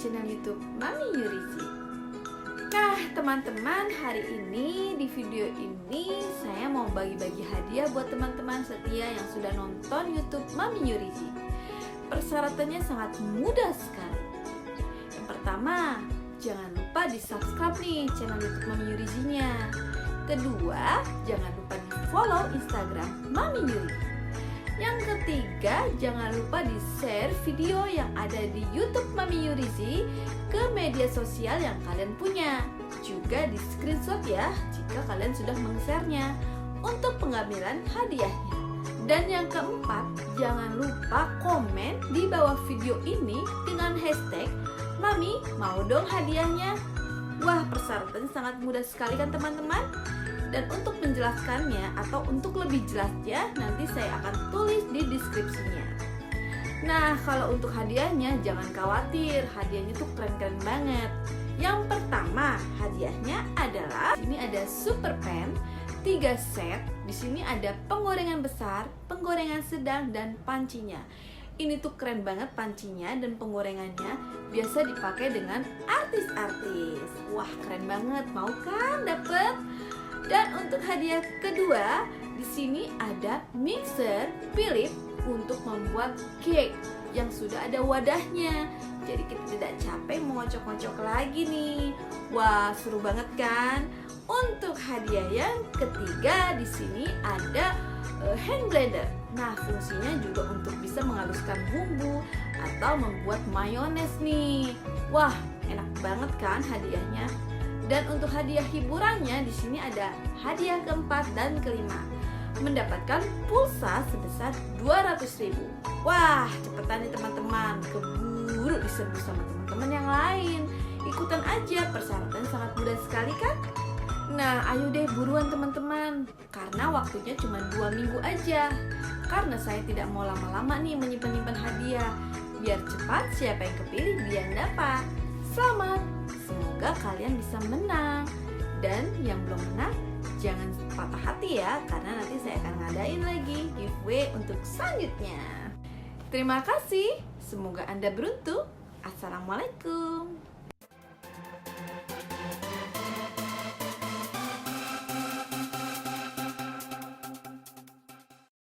channel YouTube Mami Yurizi. Nah teman-teman, hari ini di video ini saya mau bagi-bagi hadiah buat teman-teman setia yang sudah nonton YouTube Mami Yurizi. Persyaratannya sangat mudah sekali. Yang pertama, jangan lupa di subscribe nih channel YouTube Mami Yurizinya. Kedua, jangan lupa di follow Instagram Mami Yurizi. Yang ketiga, jangan lupa di-share video yang ada di YouTube Mami Yurizi ke media sosial yang kalian punya. Juga di screenshot ya jika kalian sudah meng-share-nya untuk pengambilan hadiahnya. Dan yang keempat, jangan lupa komen di bawah video ini dengan hashtag Mami mau dong hadiahnya. Wah, persyaratannya sangat mudah sekali kan teman-teman? Dan untuk menjelaskannya atau untuk lebih jelasnya nanti saya akan tulis di deskripsinya. Nah, kalau untuk hadiahnya jangan khawatir, hadiahnya tuh keren-keren banget. Yang pertama, hadiahnya adalah ini ada super pen 3 set. Di sini ada penggorengan besar, penggorengan sedang dan pancinya. Ini tuh keren banget pancinya dan penggorengannya, biasa dipakai dengan artis-artis. Wah, keren banget. Mau kan dapet? Dan untuk hadiah kedua, di sini ada mixer Philips untuk membuat cake yang sudah ada wadahnya. Jadi kita tidak capek mengocok-ngocok lagi nih. Wah, seru banget kan? Untuk hadiah yang ketiga, di sini ada hand blender. Nah, fungsinya juga untuk bisa menghaluskan bumbu atau membuat mayones nih. Wah, enak banget kan hadiahnya? Dan untuk hadiah hiburannya di sini ada hadiah keempat dan kelima, mendapatkan pulsa sebesar 200.000. Wah, cepetan nih teman-teman, keburu diserbu sama teman-teman yang lain. Ikutan aja, persyaratan sangat mudah sekali kan? Nah, ayo deh buruan teman-teman, karena waktunya cuma 2 minggu aja. Karena saya tidak mau lama-lama nih menyimpan-nyimpan hadiah. Biar cepat siapa yang kepilih dia yang dapat. Selamat, semoga kalian bisa menang. Dan yang belum menang, jangan patah hati ya, karena nanti saya akan ngadain lagi giveaway untuk selanjutnya. Terima kasih, semoga Anda beruntung. Assalamualaikum.